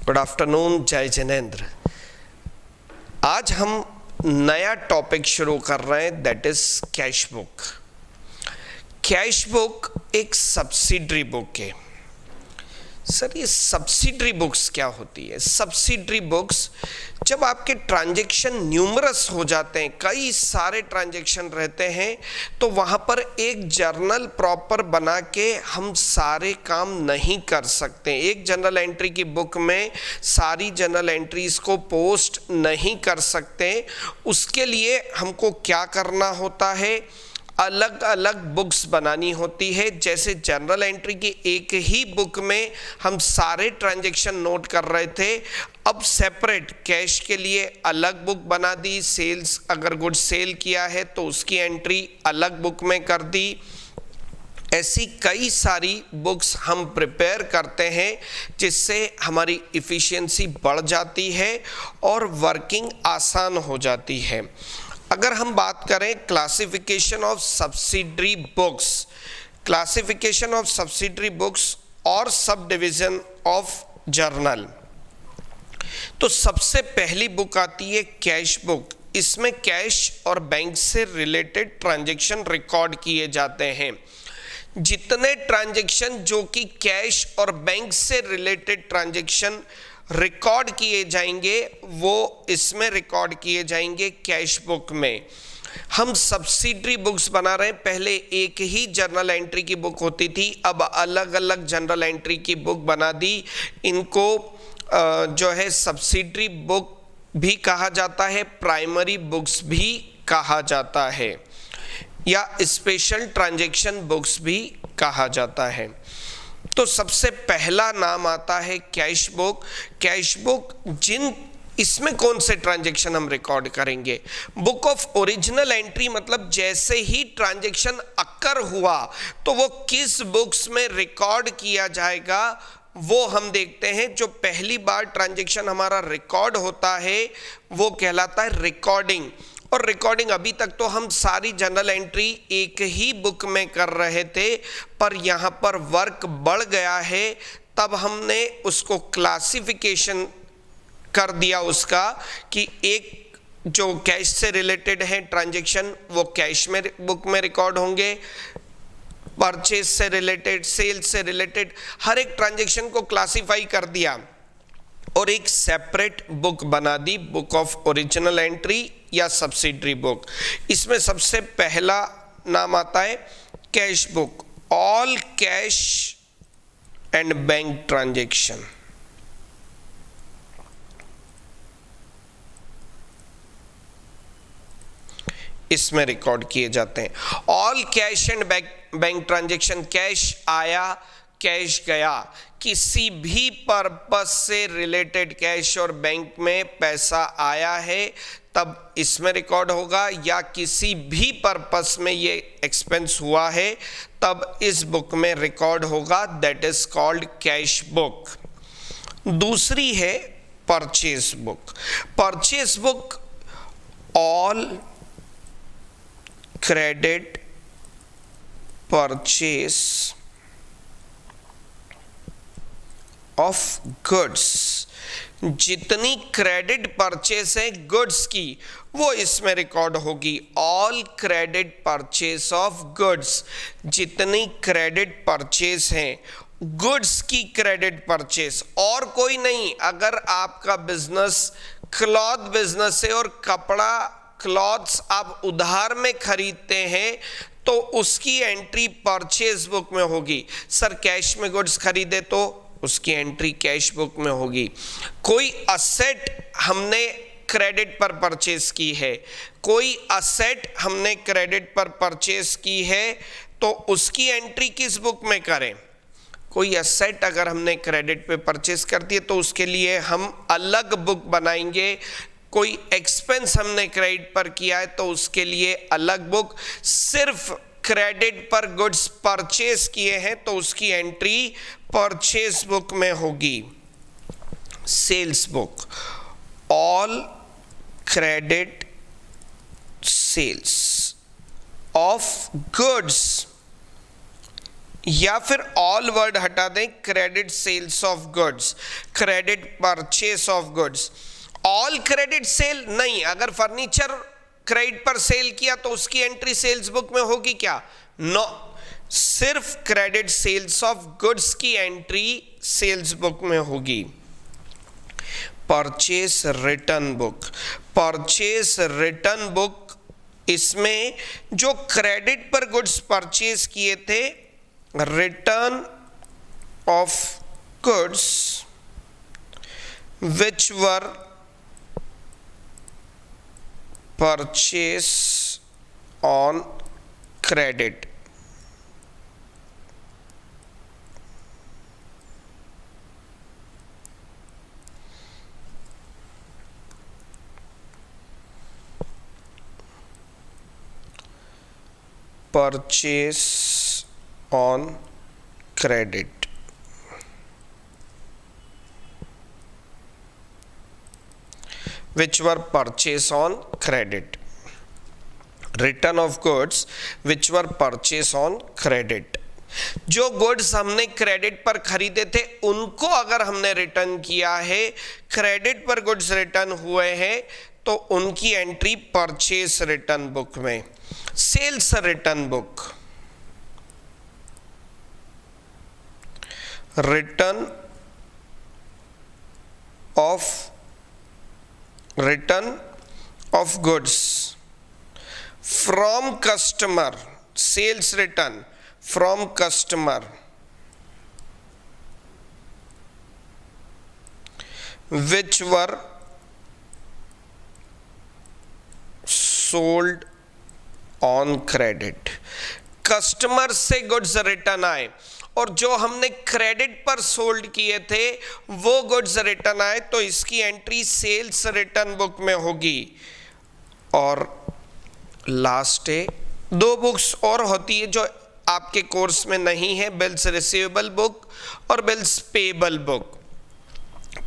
Good afternoon, जय जिनेंद्र। आज हम नया टॉपिक शुरू कर रहे हैं, that is cash book. Cash book एक सब्सिडरी बुक है। सर, ये सब्सिडरी बुक्स क्या होती है? सब्सिडरी बुक्स जब आपके ट्रांजैक्शन न्यूमरस हो जाते हैं, कई सारे ट्रांजैक्शन रहते हैं, तो वहाँ पर एक जर्नल प्रॉपर बना के हम सारे काम नहीं कर सकते। एक जनरल एंट्री की बुक में सारी जनरल एंट्रीज को पोस्ट नहीं कर सकते। उसके लिए हमको क्या करना होता है? अलग अलग बुक्स बनानी होती है। जैसे जनरल एंट्री की एक ही बुक में हम सारे ट्रांजैक्शन नोट कर रहे थे, अब सेपरेट कैश के लिए अलग बुक बना दी। सेल्स, अगर गुड्स सेल किया है तो उसकी एंट्री अलग बुक में कर दी। ऐसी कई सारी बुक्स हम प्रिपेयर करते हैं, जिससे हमारी इफ़िशियंसी बढ़ जाती है और वर्किंग आसान हो जाती है। अगर हम बात करें classification of subsidiary books, classification of subsidiary books और सब डिवीजन ऑफ जर्नल, तो सबसे पहली बुक आती है कैश बुक। इसमें कैश और बैंक से रिलेटेड ट्रांजैक्शन रिकॉर्ड किए जाते हैं। जितने ट्रांजैक्शन जो कि कैश और बैंक से रिलेटेड ट्रांजैक्शन रिकॉर्ड किए जाएंगे, वो इसमें रिकॉर्ड किए जाएंगे कैश बुक में। हम सब्सिडरी बुक्स बना रहे हैं। पहले एक ही जर्नल एंट्री की बुक होती थी, अब अलग अलग जनरल एंट्री की बुक बना दी। इनको जो है सब्सिडरी बुक भी कहा जाता है, प्राइमरी बुक्स भी कहा जाता है, या स्पेशल ट्रांजैक्शन बुक्स भी कहा जाता है। तो सबसे पहला नाम आता है कैश बुक। कैश बुक इसमें कौन से ट्रांजैक्शन हम रिकॉर्ड करेंगे? बुक ऑफ ओरिजिनल एंट्री, मतलब जैसे ही ट्रांजैक्शन अक्कर हुआ तो वो किस बुक्स में रिकॉर्ड किया जाएगा, वो हम देखते हैं। जो पहली बार ट्रांजैक्शन हमारा रिकॉर्ड होता है वो कहलाता है रिकॉर्डिंग। और रिकॉर्डिंग, अभी तक तो हम सारी जनरल एंट्री एक ही बुक में कर रहे थे, पर यहाँ पर वर्क बढ़ गया है, तब हमने उसको क्लासिफिकेशन कर दिया उसका, कि एक जो कैश से रिलेटेड है ट्रांजैक्शन वो कैश में बुक में रिकॉर्ड होंगे, परचेज से रिलेटेड, सेल्स से रिलेटेड, हर एक ट्रांजैक्शन को क्लासिफाई कर दिया और एक सेपरेट बुक बना दी, बुक ऑफ ओरिजिनल एंट्री या सब्सिडरी बुक। इसमें सबसे पहला नाम आता है cash book, all cash and bank transaction. इसमें रिकॉर्ड किए जाते हैं all cash and bank transaction. Cash आया, कैश गया, किसी भी पर्पस से रिलेटेड कैश और बैंक में पैसा आया है तब इसमें रिकॉर्ड होगा, या किसी भी पर्पस में ये एक्सपेंस हुआ है तब इस बुक में रिकॉर्ड होगा, that is called cash book. दूसरी है purchase book. Purchase book, all credit purchase of goods. जितनी क्रेडिट परचेस है गुड्स की, वो इसमें रिकॉर्ड होगी। All credit purchase of goods, जितनी क्रेडिट परचेस हैं गुड्स की क्रेडिट परचेस, और कोई नहीं। अगर आपका बिजनेस क्लॉथ बिजनेस है और कपड़ा क्लॉथ्स आप उधार में खरीदते हैं तो उसकी एंट्री परचेज बुक में होगी। सर, कैश में गुड्स खरीदे तो उसकी एंट्री कैश बुक में होगी। कोई असेट हमने क्रेडिट पर परचेज की है, कोई असेट हमने क्रेडिट पर परचेज की है, तो उसकी एंट्री किस बुक में करें? कोई असेट अगर हमने क्रेडिट पे परचेज कर दिए तो उसके लिए हम अलग बुक बनाएंगे। कोई एक्सपेंस हमने क्रेडिट पर किया है तो उसके लिए अलग बुक। सिर्फ क्रेडिट पर गुड्स परचेज किए हैं तो उसकी एंट्री परचेज बुक में होगी। Sales book, all credit sales of goods या फिर ऑल वर्ड हटा दें, credit sales of goods, credit purchase of goods. All credit sale नहीं, अगर फर्नीचर क्रेडिट पर सेल किया तो उसकी एंट्री सेल्स बुक में होगी क्या? नो, सिर्फ क्रेडिट सेल्स ऑफ गुड्स की एंट्री सेल्स बुक में होगी। Purchase return book, purchase return book, इसमें जो क्रेडिट पर गुड्स परचेस किए थे, return of goods which were purchased on credit, purchase on credit, which were purchased on credit, return of goods which were purchased on credit। जो goods हमने credit पर खरीदे थे उनको अगर हमने रिटर्न किया है, क्रेडिट पर गुड्स रिटर्न हुए हैं, तो उनकी एंट्री परचेस रिटर्न बुक में। Sales return book, return of goods from customer, sales return from customer which were sold on credit। Customer से गुड्स रिटर्न आए और जो हमने क्रेडिट पर सोल्ड किए थे वो गुड्स रिटर्न आए, तो इसकी एंट्री सेल्स रिटर्न बुक में होगी। और लास्ट है, दो बुक्स और होती है जो आपके कोर्स में नहीं है, बिल्स रिसीवेबल बुक और बिल्स पेएबल बुक,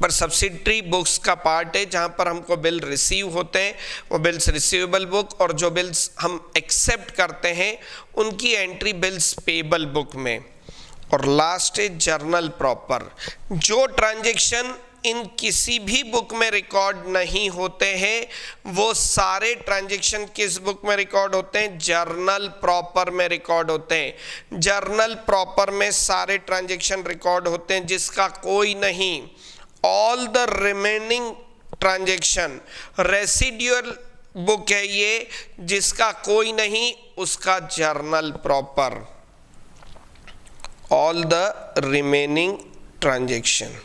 पर सब्सिडरी बुक्स का पार्ट है जहां पर हमको बिल रिसीव होते हैं वो बिल्स रिसीवेबल बुक, और जो बिल्स हम एक्सेप्ट करते हैं उनकी एंट्री बिल्स पेएबल बुक में। और लास्ट है जर्नल प्रॉपर, जो ट्रांजैक्शन इन किसी भी बुक में रिकॉर्ड नहीं होते हैं वो सारे ट्रांजैक्शन किस बुक में रिकॉर्ड होते हैं? जर्नल प्रॉपर में रिकॉर्ड होते हैं। जर्नल प्रॉपर में सारे ट्रांजैक्शन रिकॉर्ड होते हैं जिसका कोई नहीं। All the remaining transaction, residual book है ये, जिसका कोई नहीं, उसका journal proper. All the remaining transaction.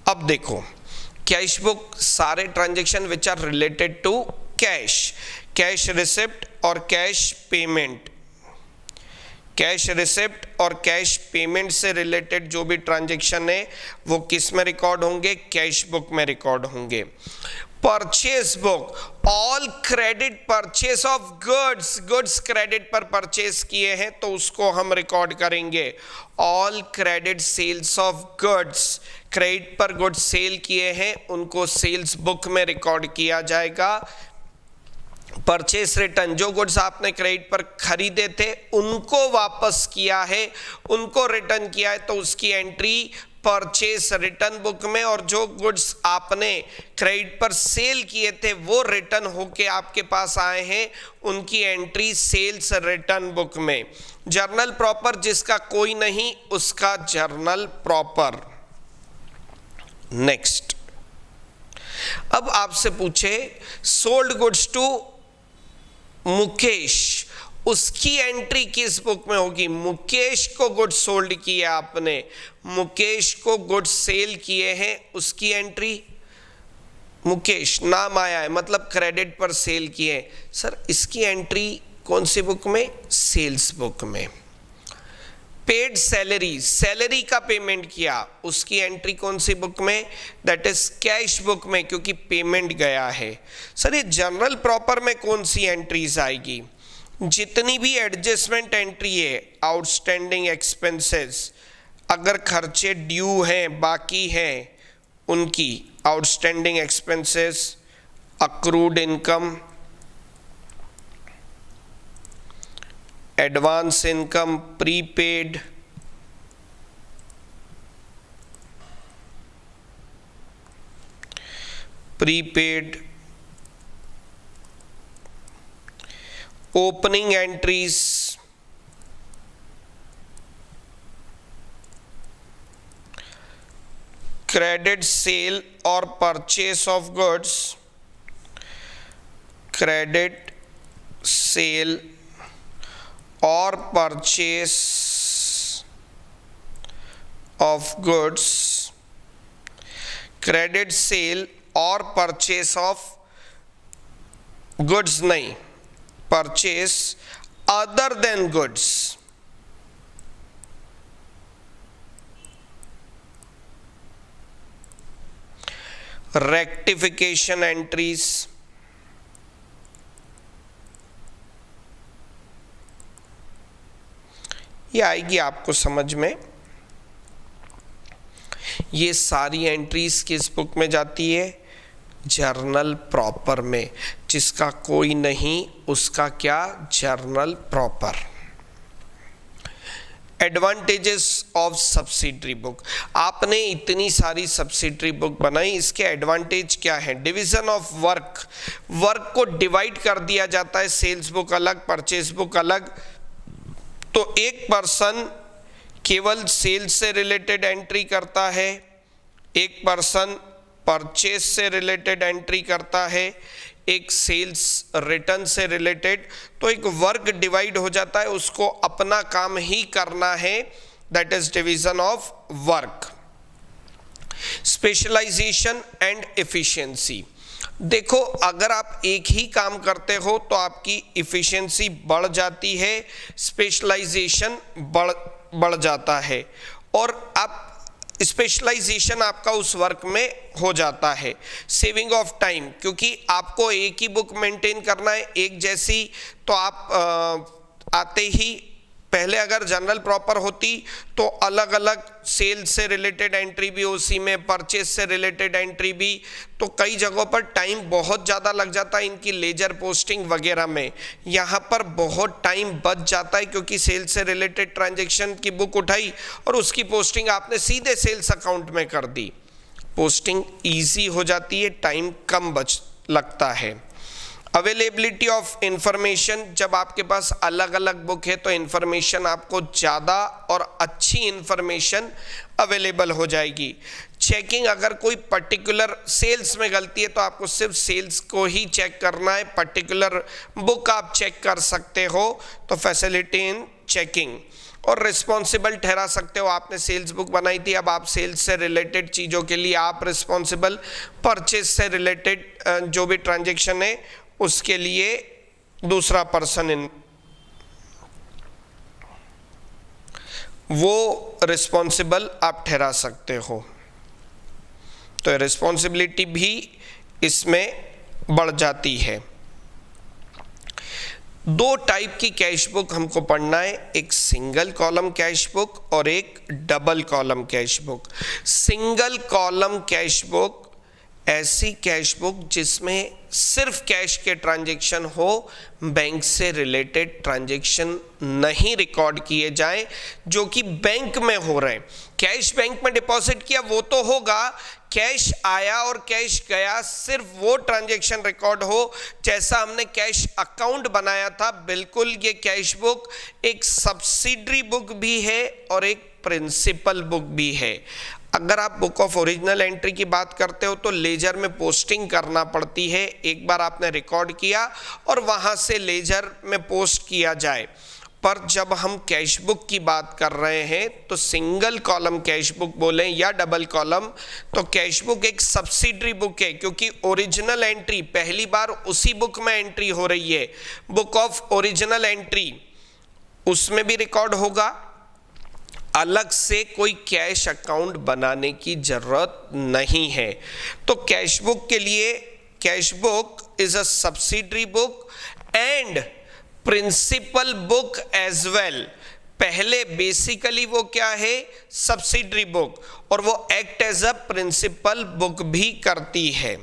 अब देखो, कैश बुक सारे transaction which are related to cash, cash receipt और कैश पेमेंट, कैश रिसिप्ट और कैश पेमेंट से रिलेटेड जो भी ट्रांजैक्शन है वो किस में रिकॉर्ड होंगे? कैश बुक में रिकॉर्ड होंगे। Purchase book, all credit purchase of goods, goods credit पर परचेस किए हैं तो उसको हम रिकॉर्ड करेंगे। All credit sales of goods, credit पर गुड्स सेल किए हैं उनको सेल्स बुक में रिकॉर्ड किया जाएगा। परचेस रिटर्न, जो गुड्स आपने क्रेडिट पर खरीदे थे उनको वापस किया है, उनको रिटर्न किया है, तो उसकी एंट्री परचेस रिटर्न बुक में। और जो गुड्स आपने क्रेडिट पर सेल किए थे वो रिटर्न होके आपके पास आए हैं, उनकी एंट्री सेल्स रिटर्न बुक में। जर्नल प्रॉपर, जिसका कोई नहीं उसका जर्नल प्रॉपर। नेक्स्ट, अब आपसे पूछे सोल्ड गुड्स टू मुकेश, उसकी एंट्री किस बुक में होगी? मुकेश को गुड्स सोल्ड किया आपने, मुकेश को गुड्स सेल किए हैं, उसकी एंट्री मुकेश नाम आया है मतलब क्रेडिट पर सेल किए। सर इसकी एंट्री कौन सी बुक में? सेल्स बुक में। पेड सैलरी, सैलरी का पेमेंट किया, उसकी एंट्री कौन सी बुक में? दैट इज कैश बुक में, क्योंकि पेमेंट गया है। सर ये जर्नल प्रॉपर में कौन सी एंट्रीज आएगी? जितनी भी एडजस्टमेंट एंट्री है, आउटस्टैंडिंग एक्सपेंसेस, अगर खर्चे ड्यू हैं बाकी हैं उनकी outstanding expenses, accrued income, advance income, prepaid, opening entries, credit sale or purchase of goods, credit sale or purchase of goods, credit sale और परचेस ऑफ गुड्स नहीं, purchase other than goods, rectification entries, ये आएगी आपको समझ में। ये सारी entries किस बुक में जाती है? जर्नल प्रॉपर में। जिसका कोई नहीं उसका क्या? Journal proper. Advantages of subsidiary book. आपने इतनी सारी सब्सिडरी बुक बनाई, इसके एडवांटेज क्या है? डिवीजन ऑफ वर्क, वर्क को डिवाइड कर दिया जाता है, सेल्स बुक अलग, परचेज बुक अलग। तो एक पर्सन केवल सेल्स से रिलेटेड एंट्री करता है, एक पर्सन परचेज से रिलेटेड एंट्री करता है, एक सेल्स रिटर्न से रिलेटेड। तो एक वर्क डिवाइड हो जाता है, उसको अपना काम ही करना है, that is division of work. Specialisation and efficiency. देखो, अगर आप एक ही काम करते हो तो आपकी इफिशिएंसी बढ़ जाती है, स्पेशलाइजेशन बढ़ जाता है, और आप स्पेशलाइजेशन आपका उस वर्क में हो जाता है। सेविंग ऑफ टाइम, क्योंकि आपको एक ही बुक मेंटेन करना है एक जैसी, तो आप आते ही पहले अगर जनरल प्रॉपर होती तो अलग अलग सेल्स से रिलेटेड एंट्री भी उसी में, परचेज से रिलेटेड एंट्री भी, तो कई जगहों पर टाइम बहुत ज़्यादा लग जाता है इनकी लेजर पोस्टिंग वगैरह में। यहाँ पर बहुत टाइम बच जाता है क्योंकि सेल्स से रिलेटेड ट्रांजैक्शन की बुक उठाई और उसकी पोस्टिंग आपने सीधे सेल्स अकाउंट में कर दी। पोस्टिंग ईजी हो जाती है, टाइम कम बच लगता है। अवेलेबिलिटी ऑफ इंफॉर्मेशन, जब आपके पास अलग अलग बुक है तो इंफॉर्मेशन आपको ज़्यादा और अच्छी इंफॉर्मेशन अवेलेबल हो जाएगी। चेकिंग, अगर कोई पर्टिकुलर सेल्स में गलती है तो आपको सिर्फ सेल्स को ही चेक करना है, पर्टिकुलर बुक आप चेक कर सकते हो, तो फैसिलिटी इन चेकिंग। और रिस्पॉन्सिबल ठहरा सकते हो, आपने सेल्स बुक बनाई थी, अब आप सेल्स से रिलेटेड चीज़ों के लिए आप रिस्पॉन्सिबल, परचेज से रिलेटेड जो भी ट्रांजैक्शन है उसके लिए दूसरा पर्सन वो रिस्पॉन्सिबल आप ठहरा सकते हो। तो रिस्पॉन्सिबिलिटी भी इसमें बढ़ जाती है। दो टाइप की कैश बुक हमको पढ़ना है, एक सिंगल कॉलम कैश बुक और एक double column cash book. Single column cash book ऐसी कैश बुक जिसमें सिर्फ कैश के ट्रांजैक्शन हो, बैंक से रिलेटेड ट्रांजैक्शन नहीं रिकॉर्ड किए जाएं जो कि बैंक में हो रहे हैं। कैश बैंक में डिपॉजिट किया वो तो होगा, कैश आया और कैश गया सिर्फ वो ट्रांजैक्शन रिकॉर्ड हो जैसा हमने कैश अकाउंट बनाया था। बिल्कुल, ये कैश बुक एक सब्सिडरी बुक भी है और एक प्रिंसिपल बुक भी है। अगर आप बुक ऑफ ओरिजिनल एंट्री की बात करते हो तो लेजर में पोस्टिंग करना पड़ती है, एक बार आपने रिकॉर्ड किया और वहां से लेजर में पोस्ट किया जाए। पर जब हम कैश बुक की बात कर रहे हैं तो सिंगल कॉलम कैश बुक बोलें या डबल कॉलम, तो कैश बुक एक सब्सिडरी बुक है क्योंकि ओरिजिनल एंट्री पहली बार उसी बुक में एंट्री हो रही है। बुक ऑफ ओरिजिनल एंट्री उसमें भी रिकॉर्ड होगा, अलग से कोई कैश अकाउंट बनाने की जरूरत नहीं है। तो कैश बुक के लिए cash book is a subsidiary book and principal book as well. पहले बेसिकली वो क्या है? सब्सिडरी बुक, और वो act as a principal book भी करती है।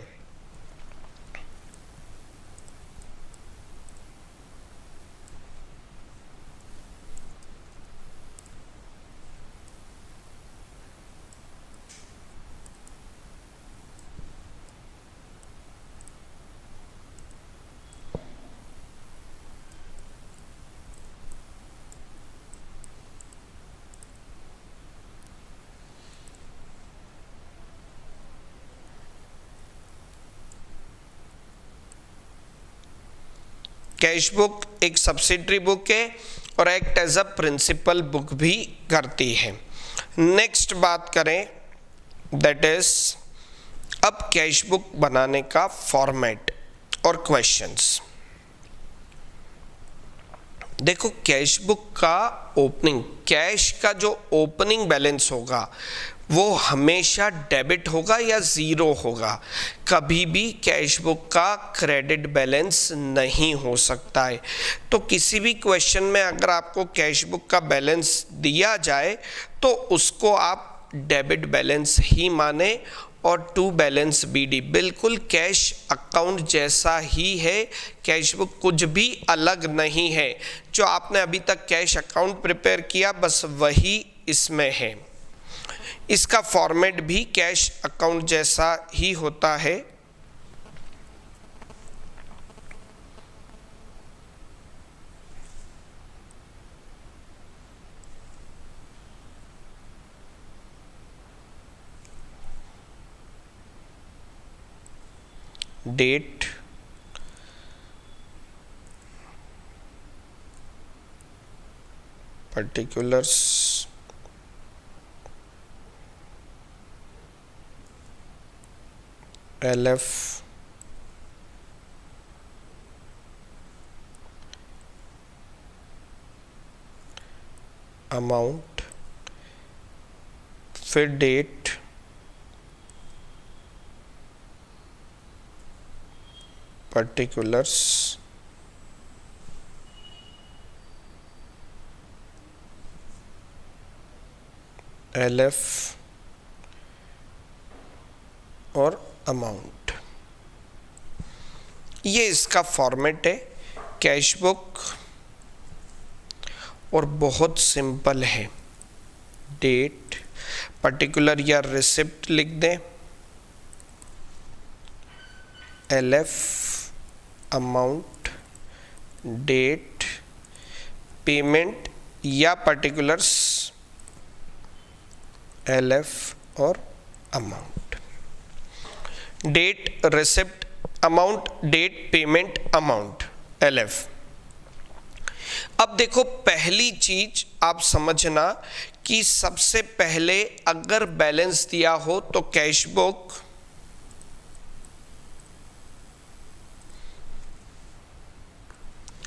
कैश बुक एक सब्सिडरी बुक है और act as a principal book भी करती है। नेक्स्ट बात करें दैट इज अब कैश बुक बनाने का फॉर्मेट और क्वेश्चंस। देखो कैश बुक का ओपनिंग, कैश का जो ओपनिंग बैलेंस होगा वो हमेशा डेबिट होगा या ज़ीरो होगा, कभी भी कैश बुक का क्रेडिट बैलेंस नहीं हो सकता है। तो किसी भी क्वेश्चन में अगर आपको कैश बुक का बैलेंस दिया जाए तो उसको आप डेबिट बैलेंस ही माने और टू बैलेंस बीडी, बिल्कुल कैश अकाउंट जैसा ही है, कैश बुक कुछ भी अलग नहीं है। जो आपने अभी तक कैश अकाउंट प्रिपेयर किया बस वही इसमें है। इसका फॉर्मेट भी कैश अकाउंट जैसा ही होता है। डेट, particulars, LF, अमाउंट, फिर डेट, particulars, LF और अमाउंट। ये इसका फॉर्मेट है कैश बुक और बहुत सिंपल है। डेट, पर्टिकुलर या रिसिप्ट लिख दें, LF, अमाउंट, डेट, पेमेंट या पर्टिकुलर्स, LF और amount. Date, receipt, amount, date, payment, amount, LF। अब देखो पहली चीज आप समझना कि सबसे पहले अगर बैलेंस दिया हो तो कैश बुक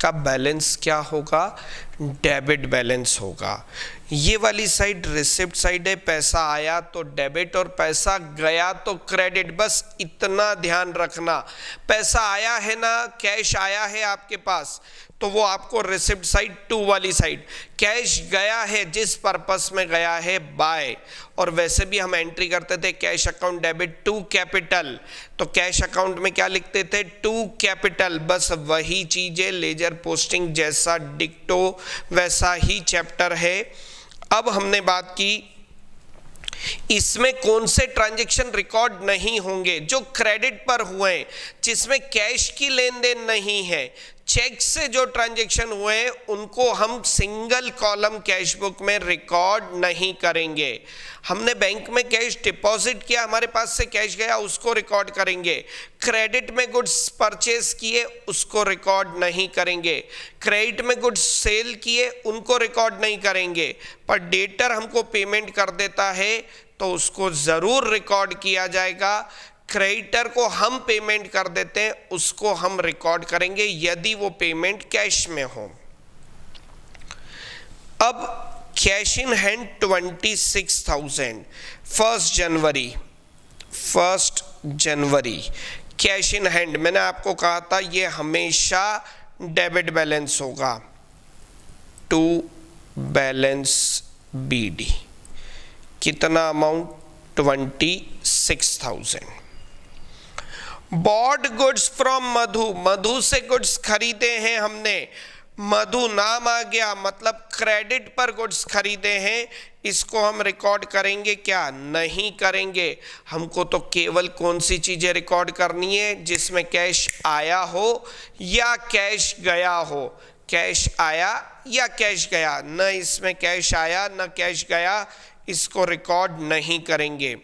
का बैलेंस क्या होगा, डेबिट बैलेंस होगा। ये वाली साइड रिसिप्ट साइड है, पैसा आया तो डेबिट और पैसा गया तो क्रेडिट, बस इतना ध्यान रखना। पैसा आया है ना, कैश आया है आपके पास तो वो आपको रिसिप्ट साइड टू वाली साइड, कैश गया है जिस पर्पस में गया है बाय, और वैसे भी हम एंट्री करते थे cash account debit to capital, तो कैश अकाउंट में क्या लिखते थे, टू कैपिटल, बस वही चीजें लेजर पोस्टिंग जैसा डिक्टो वैसा ही चैप्टर है। अब हमने बात की इसमें कौन से ट्रांजैक्शन रिकॉर्ड नहीं होंगे, जो क्रेडिट पर हुए हैं, जिसमें कैश की लेन देन नहीं है, चेक से जो ट्रांजैक्शन हुए हैं उनको हम सिंगल कॉलम कैश बुक में रिकॉर्ड नहीं करेंगे। हमने बैंक में कैश डिपॉजिट किया, हमारे पास से कैश गया, उसको रिकॉर्ड करेंगे। क्रेडिट में गुड्स परचेज किए उसको रिकॉर्ड नहीं करेंगे। क्रेडिट में गुड्स सेल किए उनको रिकॉर्ड नहीं करेंगे। पर डेटर हमको पेमेंट कर देता है तो उसको जरूर रिकॉर्ड किया जाएगा। क्रेडिटर को हम पेमेंट कर देते हैं उसको हम रिकॉर्ड करेंगे यदि वो पेमेंट कैश में हो। अब cash in hand 26,000, 1 January cash in hand, मैंने आपको कहा था ये हमेशा डेबिट बैलेंस होगा, टू बैलेंस बीडी। कितना अमाउंट, 26,000। बॉट गुड्स फ्रॉम मधु, मधु से गुड्स खरीदे हैं हमने, मधु नाम आ गया मतलब क्रेडिट पर गुड्स खरीदे हैं, इसको हम रिकॉर्ड करेंगे क्या, नहीं करेंगे। हमको तो केवल कौन सी चीजें रिकॉर्ड करनी है, जिसमें कैश आया हो या कैश गया हो, कैश आया या कैश गया, न इसमें कैश आया न कैश गया, इसको रिकॉर्ड नहीं करेंगे।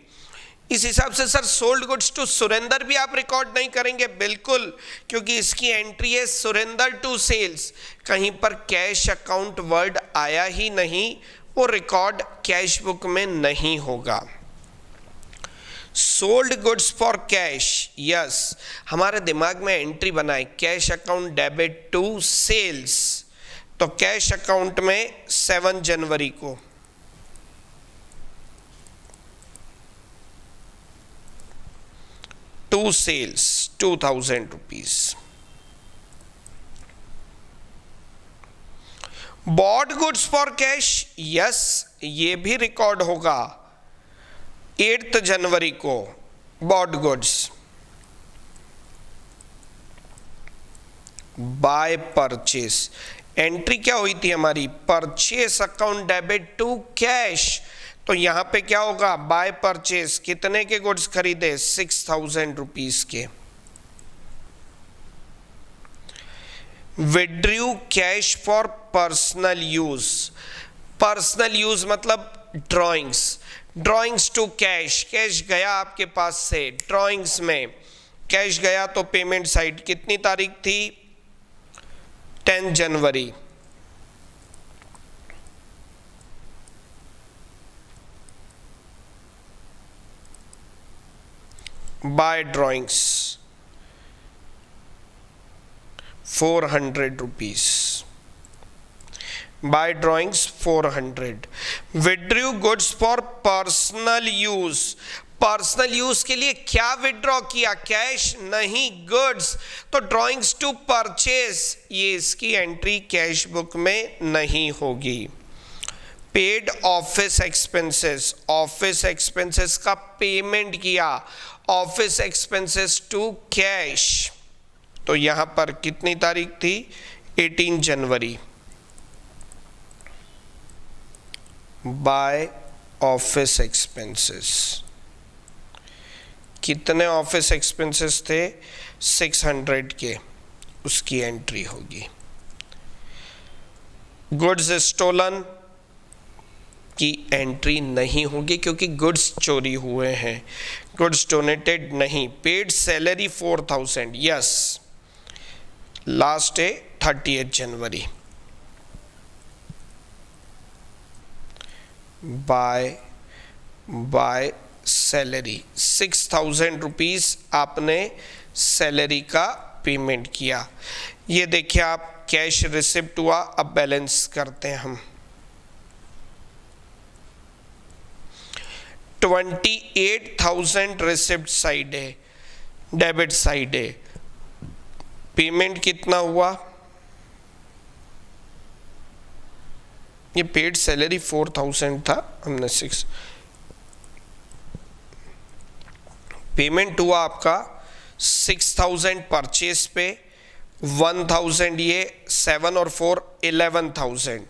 इस हिसाब से sir sold goods to Surender भी आप रिकॉर्ड नहीं करेंगे, बिल्कुल, क्योंकि इसकी एंट्री है सुरेंदर टू सेल्स, कहीं पर कैश अकाउंट वर्ड आया ही नहीं, वो रिकॉर्ड कैश बुक में नहीं होगा। Sold goods for cash, yes, हमारे दिमाग में एंट्री बनाए cash account debit to sales, तो कैश अकाउंट में 7 जनवरी को to sales 2000 rupees. Bought goods for cash, yes, ये भी रिकॉर्ड होगा 8 जनवरी को bought goods. By purchase, entry क्या हुई थी हमारी, purchase account debit to cash, तो यहां पे क्या होगा, बाय परचेस, कितने के गुड्स खरीदे, 6000 रुपीज के। Withdrew cash for personal use, personal use मतलब drawings, drawings to cash, cash गया आपके पास से, ड्राइंग्स में कैश गया तो पेमेंट साइट कितनी तारीख थी, 10 जनवरी। By drawings 400 rupees, by drawings 400। Withdrew goods for personal use, personal use के लिए क्या विड्रॉ किया, कैश नहीं, गुड्स, तो ड्राइंग्स टू परचेस, ये इसकी एंट्री कैश बुक में नहीं होगी। Paid office expenses, office expenses का पेमेंट किया, ऑफिस एक्सपेंसेस टू कैश, तो यहां पर कितनी तारीख थी, 18 जनवरी। बाय ऑफिस एक्सपेंसेस, कितने ऑफिस एक्सपेंसेस थे, 600 के, उसकी एंट्री होगी। गुड्स स्टोलन की एंट्री नहीं होगी क्योंकि गुड्स चोरी हुए हैं, गुड्स डोनेटेड नहीं। Paid salary 4000, yes, last day 30 January. By salary 6000 rupees आपने सैलरी का पेमेंट किया। ये देखिए आप, कैश रिसिप्ट हुआ, अब बैलेंस करते हैं हम। 28,000 रिसिप्ट साइड है, डेबिट साइड है, पेमेंट कितना हुआ, ये पेड सैलरी 4000 था, हमने 6, पेमेंट हुआ आपका 6000 परचेस पे, 1000 ये, 7 और 4 11,000,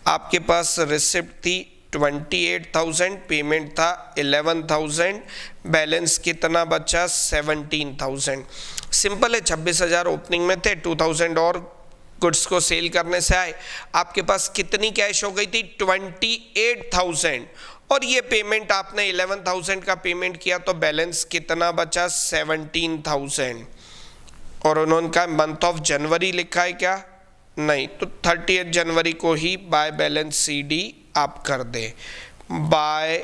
आपके पास रिसिप्ट थी 28,000, पेमेंट था 11,000, बैलेंस कितना बचा, 17,000। सिंपल है, 26,000 ओपनिंग में थे, 2,000 और गुड्स को सेल करने से आए, आपके पास कितनी कैश हो गई थी, 28,000, और ये पेमेंट आपने 11,000 का पेमेंट किया, तो बैलेंस कितना बचा, 17,000। और उन्होंने कहा मंथ ऑफ जनवरी लिखा है क्या, नहीं, तो 30 जनवरी को ही बाय बैलेंस CD आप कर दें। बाय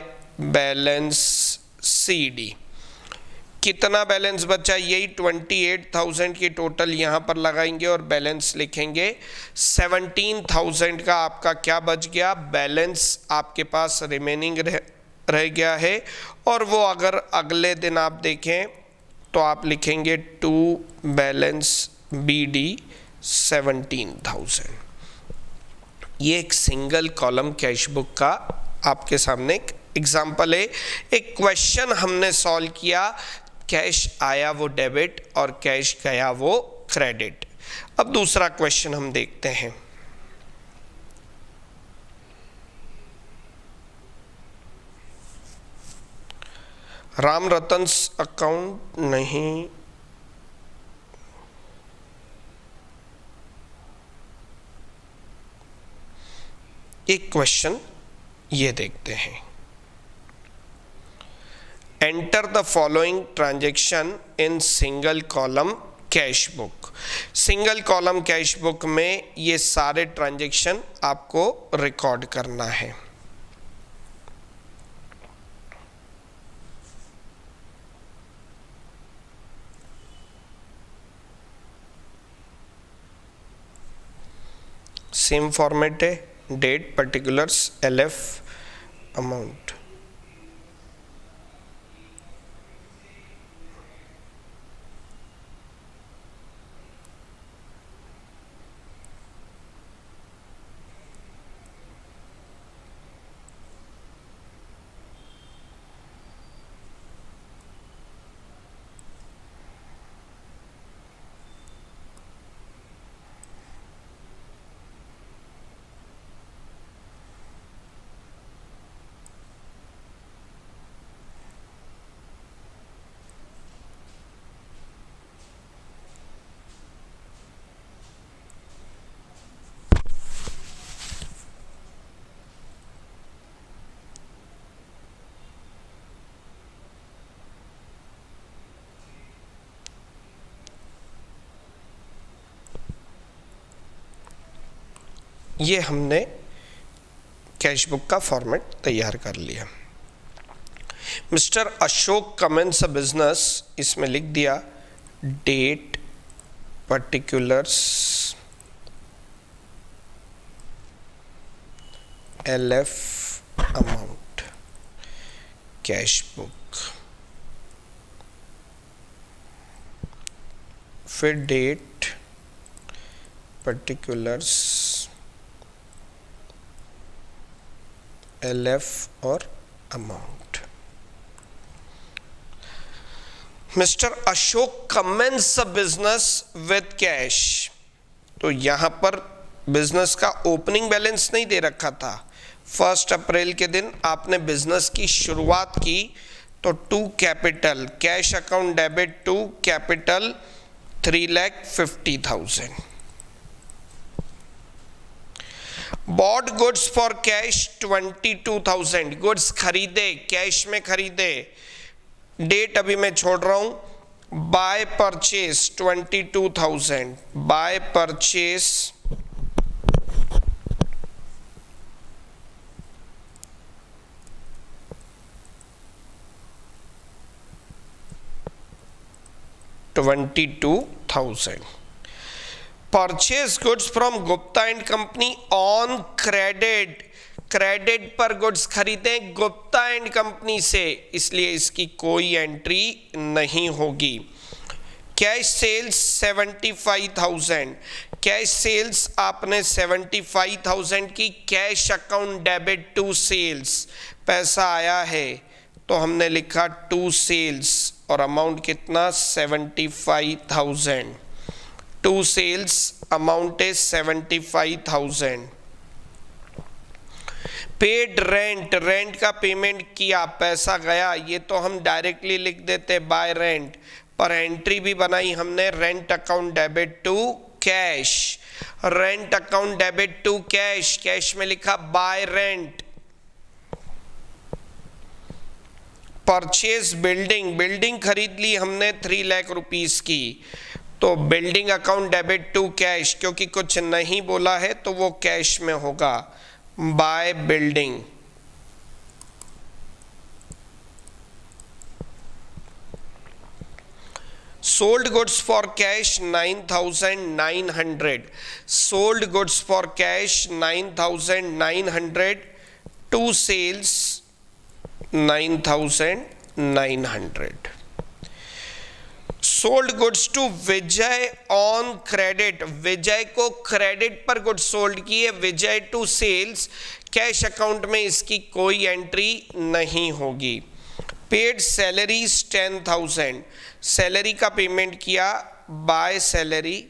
बैलेंस CD कितना बैलेंस बचा, यही 28,000 की टोटल यहाँ पर लगाएंगे और बैलेंस लिखेंगे। 17,000 का आपका क्या बच गया, बैलेंस आपके पास रिमेनिंग रह गया है, और वो अगर अगले दिन आप देखें तो आप लिखेंगे टू बैलेंस BD 17,000। ये एक सिंगल कॉलम कैश बुक का आपके सामने एक एग्जाम्पल है, एक क्वेश्चन हमने सॉल्व किया, कैश आया वो डेबिट और कैश गया वो क्रेडिट। अब दूसरा क्वेश्चन हम देखते हैं। राम रतन्स अकाउंट नहीं, एक क्वेश्चन ये देखते हैं। Enter the following transaction in single column cash book. Single column cash book में ये सारे ट्रांजैक्शन आपको रिकॉर्ड करना है। सेम फॉर्मेट है, डेट, पर्टिकुलर्स, एलएफ, अमाउंट। ये हमने कैश बुक का फॉर्मेट तैयार कर लिया। Mister Ashok commences a business, इसमें लिख दिया date, particulars, LF, amount, cash book, फिर डेट, पर्टिकुलर्स, एलएफ और amount. Mister Ashok commences a business with cash, तो यहां पर बिजनेस का ओपनिंग बैलेंस नहीं दे रखा था। 1 अप्रैल के दिन आपने बिजनेस की शुरुआत की, तो to capital, cash account debit to capital 3,50,000। Bought goods for cash 22,000, goods खरीदे, कैश में खरीदे। डेट अभी मैं छोड़ रहा हूं। By purchase 22,000, by purchase 22,000। Purchase goods from Gupta and company on credit, credit पर गुड्स खरीदे गुप्ता एंड कंपनी से, इसलिए इसकी कोई एंट्री नहीं होगी। कैश सेल्स 75,000, कैश सेल्स आपने 75,000 की, cash account debit to sales, पैसा आया है तो हमने लिखा टू सेल्स, और अमाउंट कितना 75,000। To sales amount is 75,000। Paid rent, rent का पेमेंट किया, पैसा गया, ये तो हम डायरेक्टली लिख देते बाय रेंट, पर एंट्री भी बनाई हमने rent account debit to cash, rent account debit to cash, cash में लिखा by rent. Purchase building, building खरीद ली हमने 3 लाख रुपीस की, तो building account debit to cash, क्योंकि कुछ नहीं बोला है तो वो कैश में होगा, by building. Sold goods for cash 9,900, sold goods for cash 9,900, to sales 9,900। Sold goods to Vijay on credit, Vijay को क्रेडिट पर गुड्स सोल्ड किए, Vijay to sales, cash account में इसकी कोई एंट्री नहीं होगी। पेड सैलरीज 10,000, सैलरी का पेमेंट किया, by salary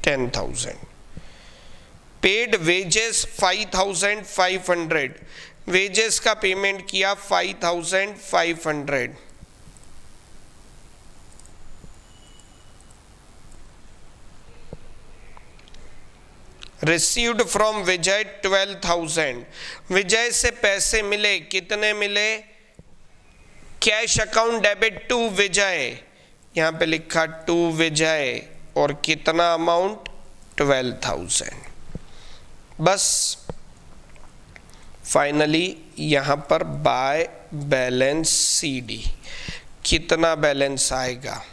10,000। Paid wages 5,500, wages का पेमेंट किया 5,500। रिसीव्ड फ्रॉम विजय 12,000, विजय से पैसे मिले, कितने मिले, कैश अकाउंट डेबिट टू विजय, यहां पे लिखा टू विजय, और कितना अमाउंट 12,000। बस फाइनली यहां पर बाय बैलेंस CD कितना बैलेंस आएगा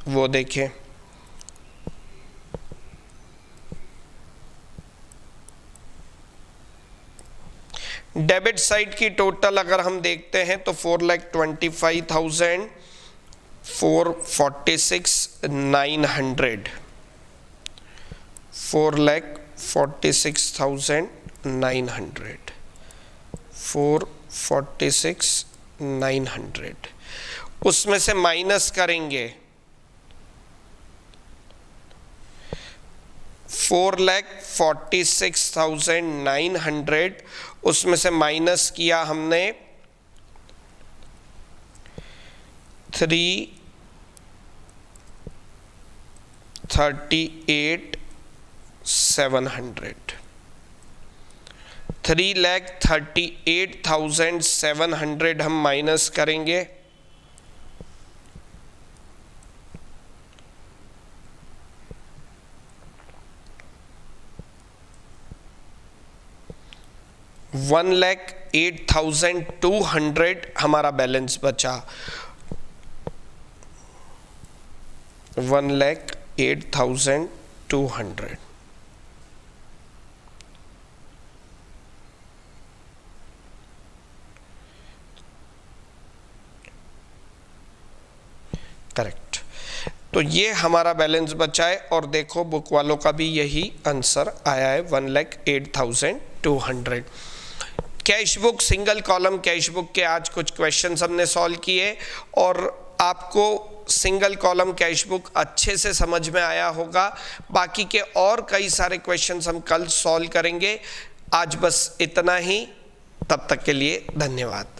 वो देखें। डेबिट साइड की टोटल अगर हम देखते हैं तो 4,25,000 446,900 4,46,900 446,900 उसमें से माइनस करेंगे 4,46,900, उसमें से माइनस किया हमने 338,700 3,38,700 हम माइनस करेंगे, $1,08,200 हमारा बैलेंस बचा, 1,08,200। करेक्ट। तो ये हमारा बैलेंस बचा है, और देखो बुक वालों का भी यही आंसर आया है 1,08,200। Cash book, single column cash book के आज कुछ क्वेश्चंस हमने सॉल्व किए, और आपको सिंगल कॉलम कैश बुक अच्छे से समझ में आया होगा। बाकी के और कई सारे क्वेश्चंस हम कल सॉल्व करेंगे। आज बस इतना ही, तब तक के लिए धन्यवाद।